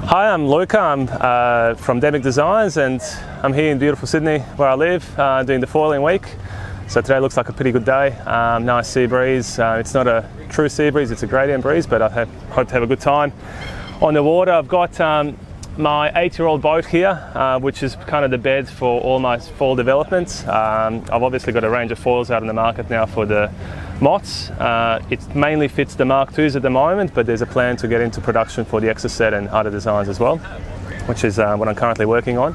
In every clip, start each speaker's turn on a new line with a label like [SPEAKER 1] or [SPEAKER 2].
[SPEAKER 1] Hi, I'm Luka. I'm from Damic Designs, and I'm here in beautiful Sydney where I live doing the foiling week. So today looks like a pretty good day. Nice sea breeze. It's not a true sea breeze, it's a gradient breeze, but I hope to have a good time on the water. I've got my 8-year-old boat here, which is kind of the bed for all my foil developments. I've obviously got a range of foils out in the market now for the Mott's. It mainly fits the Mark IIs at the moment, but there's a plan to get into production for the Extra set and other designs as well, which is what I'm currently working on.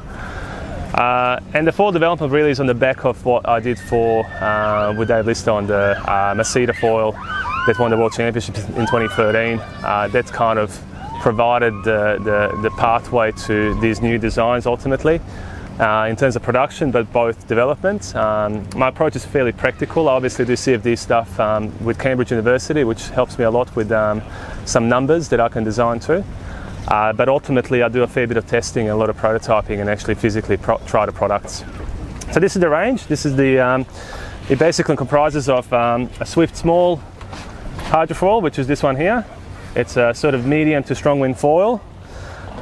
[SPEAKER 1] And the foil development really is on the back of what I did for with Dave Lister on the Masita foil that won the World Championships in 2013. That's kind of provided the pathway to these new designs ultimately. In terms of production, but both development. My approach is fairly practical. I obviously do CFD stuff with Cambridge University, which helps me a lot with some numbers that I can design to. But ultimately I do a fair bit of testing and a lot of prototyping and actually physically try the products. So this is the range. This is the, it basically comprises of a Swift small hydrofoil, which is this one here. It's a sort of medium to strong wind foil.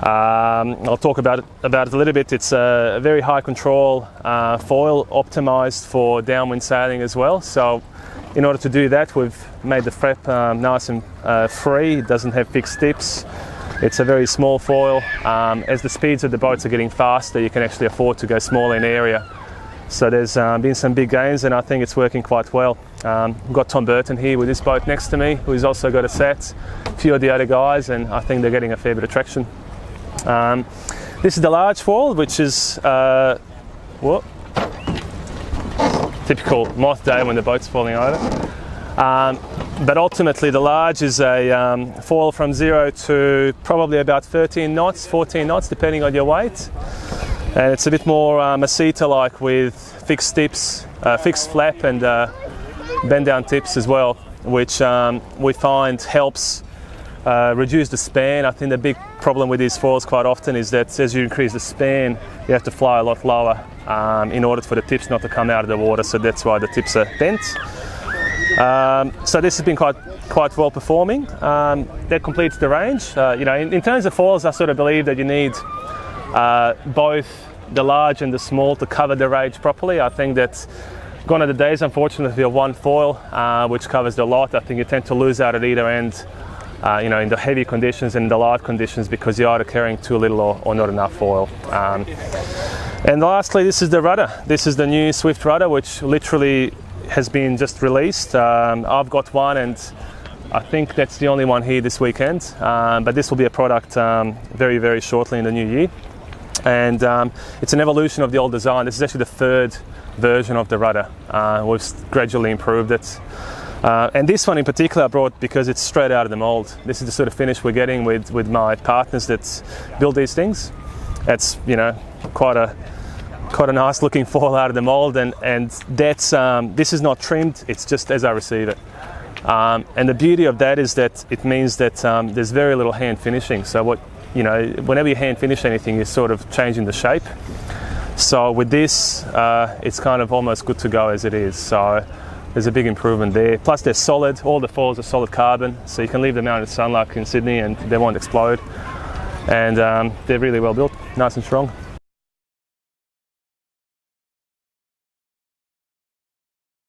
[SPEAKER 1] I'll talk about it a little bit. It's a very high control foil optimized for downwind sailing as well. So in order to do that, we've made the frep nice and free. It doesn't have fixed tips. It's a very small foil. As the speeds of the boats are getting faster, you can actually afford to go smaller in area. So there's been some big gains, and I think it's working quite well. We've got Tom Burton here with this boat next to me, who's also got a set. A few of the other guys, and I think they're getting a fair bit of traction. This is the large foil, which is typical moth day when the boat's falling over. But ultimately the large is a foil from 0 to probably about 13 knots, 14 knots, depending on your weight. And it's a bit more Masita-like with fixed tips, fixed flap and bend down tips as well, which we find helps reduce the span. I think the big problem with these foils quite often is that as you increase the span, you have to fly a lot lower in order for the tips not to come out of the water, so that's why the tips are bent. So this has been quite well performing. That completes the range. You know, in terms of foils, I sort of believe that you need both the large and the small to cover the range properly. I think that gone are the days, unfortunately, of one foil which covers the lot. I think you tend to lose out at either end. You know, in the heavy conditions and in the light conditions, because you're either carrying too little or not enough foil. And lastly, this is the rudder. This is the new Swift rudder, which literally has been just released. I've got one, and I think that's the only one here this weekend. But this will be a product very, very shortly in the new year. And it's an evolution of the old design. This is actually the third version of the rudder. We've gradually improved it. And this one in particular I brought because it's straight out of the mould. This is the sort of finish we're getting with my partners that build these things. It's, you know, quite a nice looking foil out of the mould, and that's this is not trimmed. It's just as I receive it. And the beauty of that is that it means that there's very little hand finishing. So whenever you hand finish anything, you're sort of changing the shape. So with this, it's kind of almost good to go as it is. So there's a big improvement there. Plus they're solid. All the foils are solid carbon, so you can leave them out in the sun like in Sydney and they won't explode. And they're really well built, nice and strong.